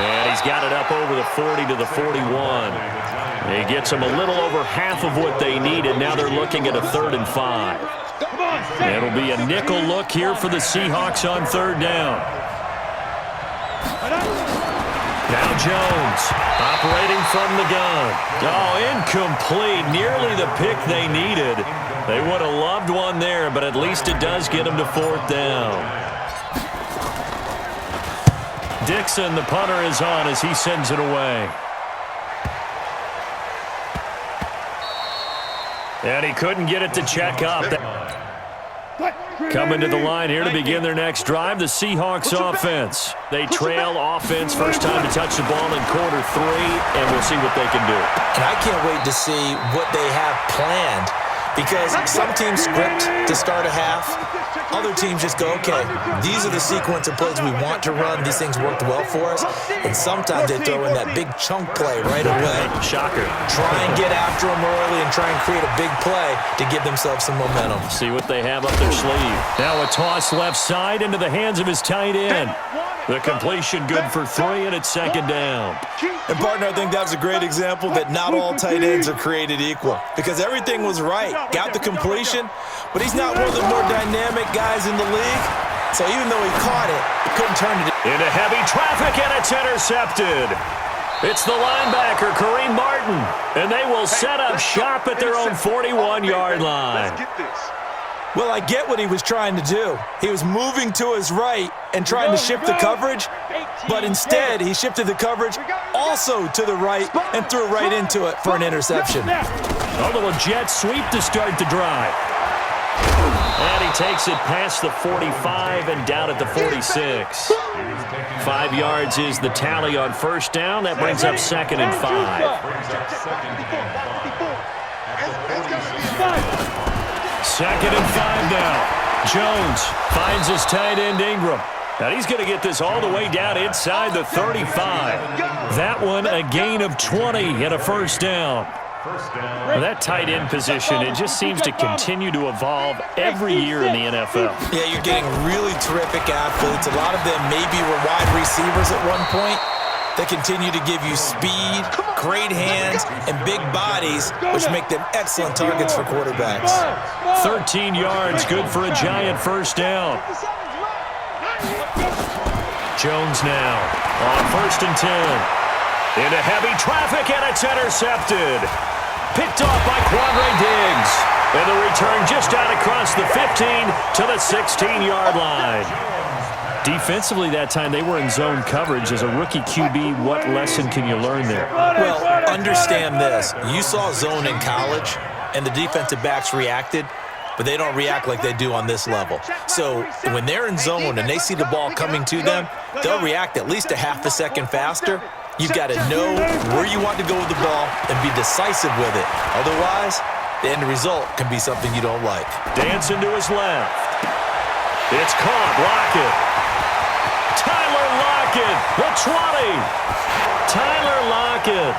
And he's got it up over the 40 to the 41. He gets them a little over half of what they needed. Now they're looking at a 3rd and 5. It'll be a nickel look here for the Seahawks on 3rd down. Now Jones operating from the gun. Oh, incomplete. Nearly the pick they needed. They would have loved one there, but at least it does get them to 4th down. Dixon, the punter, is on as he sends it away. And he couldn't get it to check up. Coming to the line here to begin their next drive, the Seahawks offense. They trail offense, first time to touch the ball in quarter 3, and we'll see what they can do. And I can't wait to see what they have planned, because some teams script to start a half. Other teams just go, okay, these are the sequence of plays we want to run. These things worked well for us. And sometimes they throw in that big chunk play right away. Shocker. Try and get after them early and try and create a big play to give themselves some momentum. See what they have up their sleeve. Now a toss left side into the hands of his tight end. The completion good for 3, and it's 2nd down. And, partner, I think that was a great example that not all tight ends are created equal, because everything was right. Got the completion, but he's not one of the more dynamic guys in the league. So even though he caught it, he couldn't turn it into heavy traffic, and it's intercepted. It's the linebacker, Kareem Martin, and they will set up shop at their own 41-yard line. Let's get this. Well, I get what he was trying to do. He was moving to his right and trying to shift the coverage, but instead he shifted the coverage also to the right and threw right into it for an interception. A little jet sweep to start the drive. And he takes it past the 45 and down at the 46. 5 yards is the tally on 1st down. That brings up 2nd and 5. 2nd and 5 now. Jones finds his tight end Ingram. And he's going to get this all the way down inside the 35. That one a gain of 20 and a 1st down. Well, that tight end position, it just seems to continue to evolve every year in the NFL. Yeah, you're getting really terrific athletes. A lot of them maybe were wide receivers at one point. They continue to give you speed, great hands, and big bodies, which make them excellent targets for quarterbacks. 13 yards, good for a giant 1st down. Jones now on 1st and 10. Into heavy traffic, and it's intercepted. Picked off by Quandre Diggs. And the return just out across the 15 to the 16-yard line. Defensively that time, they were in zone coverage. As a rookie QB, what lesson can you learn there? Well, understand this. You saw zone in college, and the defensive backs reacted, but they don't react like they do on this level. So when they're in zone and they see the ball coming to them, they'll react at least a half a second faster. You've got to know where you want to go with the ball and be decisive with it. Otherwise, the end result can be something you don't like. Dancing to his left. It's caught. Lockett. Tyler Lockett, the 20. Tyler Lockett,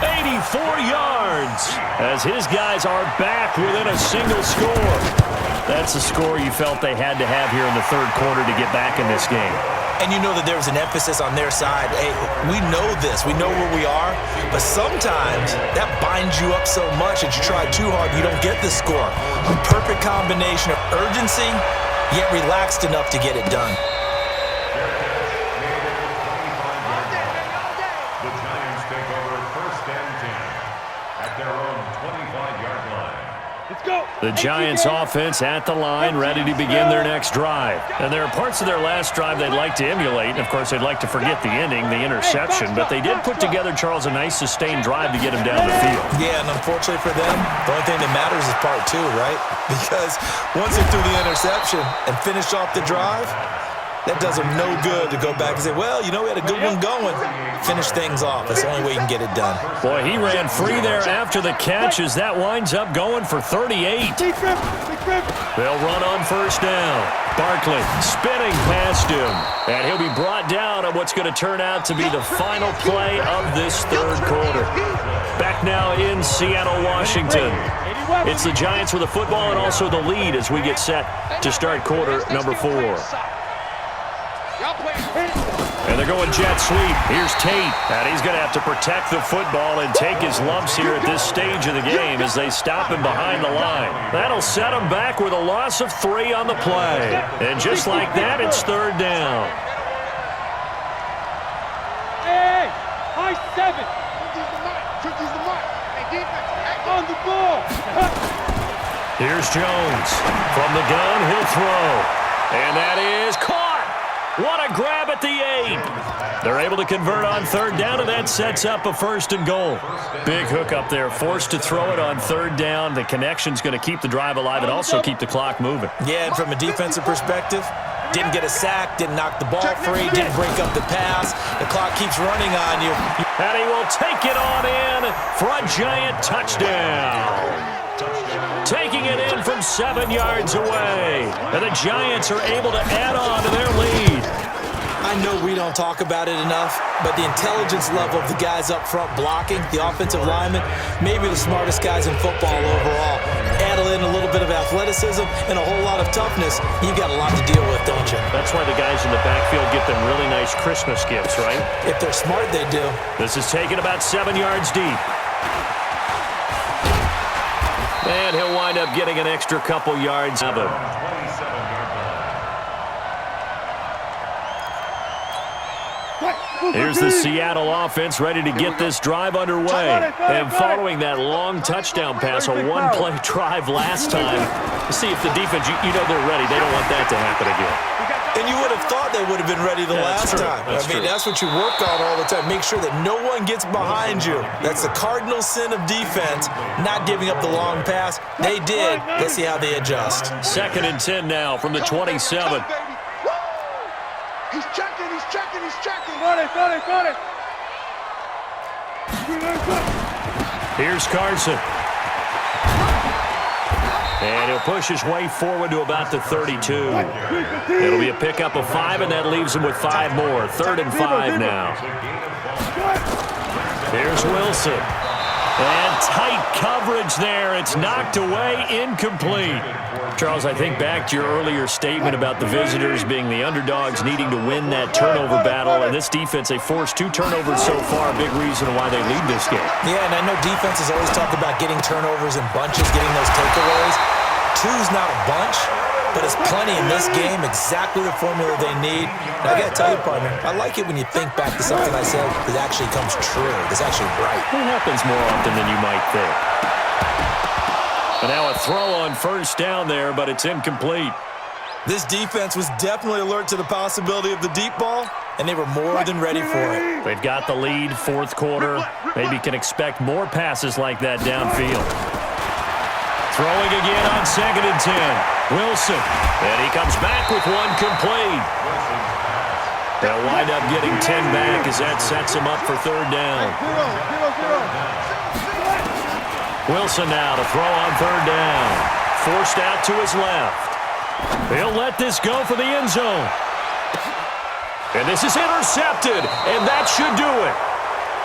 84 yards, as his guys are back within a single score. That's a score you felt they had to have here in the 3rd quarter to get back in this game. And you know that there was an emphasis on their side. Hey, we know this. We know where we are. But sometimes that binds you up so much that you try too hard, you don't get the score. A perfect combination of urgency, yet relaxed enough to get it done. The Giants take over 1st and 10 at their own 25-yard line. Let's go. The Giants offense at the line, ready to begin their next drive. And there are parts of their last drive they'd like to emulate. And, of course, they'd like to forget the ending, the interception. But they did put together, Charles, a nice sustained drive to get him down the field. Yeah, and unfortunately for them, the only thing that matters is part 2, right? Because once they threw the interception and finished off the drive, that does them no good to go back and say, well, you know, we had a good one going. Finish things off. That's the only way you can get it done. Boy, he ran free there after the catch as that winds up going for 38. They'll run on 1st down. Barkley spinning past him. And he'll be brought down on what's going to turn out to be the final play of this 3rd quarter. Back now in Seattle, Washington. It's the Giants with the football and also the lead as we get set to start quarter number 4. And they're going jet sweep. Here's Tate. And he's going to have to protect the football and take his lumps here at this stage of the game as they stop him behind the line. That'll set him back with a loss of 3 on the play. And just like that, it's 3rd down. Hey, high 7. Cookies the mic. Hey, defense, on the ball. Here's Jones. From the gun, he'll throw. And that is caught. What a grab at the 8. They're able to convert on 3rd down, and that sets up a 1st and goal. Big hook up there, forced to throw it on 3rd down. The connection's going to keep the drive alive and also keep the clock moving. Yeah, and from a defensive perspective, didn't get a sack, didn't knock the ball free, didn't break up the pass. The clock keeps running on you. And he will take it on in for a giant touchdown. Taking it in from 7 yards away. And the Giants are able to add on to their lead. I know we don't talk about it enough, but the intelligence level of the guys up front blocking, the offensive linemen, maybe the smartest guys in football overall. Add in a little bit of athleticism and a whole lot of toughness, you've got a lot to deal with, don't you? That's why the guys in the backfield get them really nice Christmas gifts, right? If they're smart, they do. This is taken about 7 yards deep. And he'll wind up getting an extra couple yards of it. Here's the Seattle offense ready to get this drive underway. And following that long touchdown pass, a one-play drive last time, see if the defense, you know they're ready. They don't want that to happen again. And you would have thought they would have been ready the last time. That's what you work on all the time. Make sure that no one gets behind you. That's the cardinal sin of defense, not giving up the long pass. They did. Let's see how they adjust. 2nd and 10 now from the 27. He's checking, he's checking, he's checking. Got it. Here's Carson. And he'll push his way forward to about the 32. It'll be a pickup of 5, and that leaves him with 5 more. 3rd and 5 now. Here's Wilson. And tight coverage there. It's knocked away, incomplete. Charles, I think back to your earlier statement about the visitors being the underdogs needing to win that turnover battle. And this defense, they forced 2 turnovers so far, a big reason why they lead this game. Yeah, and I know defenses always talk about getting turnovers in bunches, getting those takeaways. 2's not a bunch, but it's plenty in this game, exactly the formula they need. And I got to tell you, partner, I like it when you think back to something I said that actually comes true, that's actually right. It happens more often than you might think. And now a throw on 1st down there, but it's incomplete. This defense was definitely alert to the possibility of the deep ball, and they were more than ready for it. They've got the lead, 4th quarter. Maybe can expect more passes like that downfield. Throwing again on 2nd and 10. Wilson. And he comes back with 1 complete. They'll wind up getting 10 back as that sets him up for 3rd down. Wilson now to throw on 3rd down. Forced out to his left. He'll let this go for the end zone. And this is intercepted, and that should do it.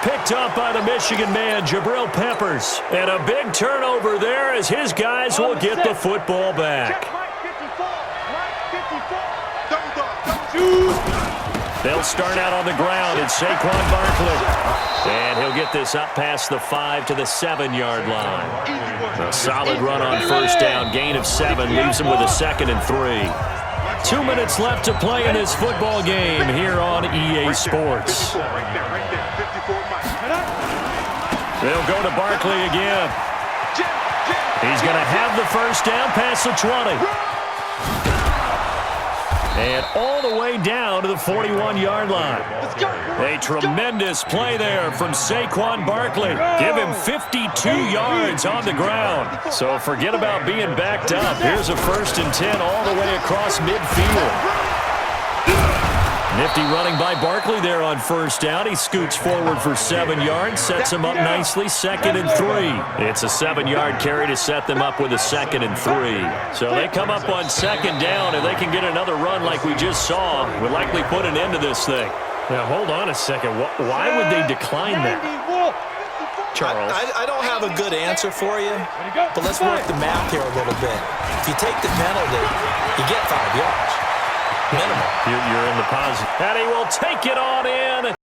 Picked up by the Michigan man, Jabril Peppers. And a big turnover there as his guys will get the football back. They'll start out on the ground. It's Saquon Barkley. And he'll get this up past the 5 to the 7-yard line. A solid run on 1st down. Gain of 7 leaves him with a 2nd and 3. 2 minutes left to play in this football game here on EA Sports. They'll go to Barkley again. He's going to have the 1st down past the 20. And all the way down to the 41-yard line. A tremendous play there from Saquon Barkley. Give him 52 yards on the ground. So forget about being backed up. Here's a 1st and 10 all the way across midfield. Nifty running by Barkley there on 1st down. He scoots forward for 7 yards, sets him up nicely, 2nd and 3. It's a 7-yard carry to set them up with a 2nd and 3. So they come up on 2nd down, and they can get another run like we just saw. Would likely put an end to this thing. Now, hold on a second. Why would they decline that? Charles? I don't have a good answer for you, but let's work the math here a little bit. If you take the penalty, you get 5 yards. Minimal. You're in the positive. And he will take it on in.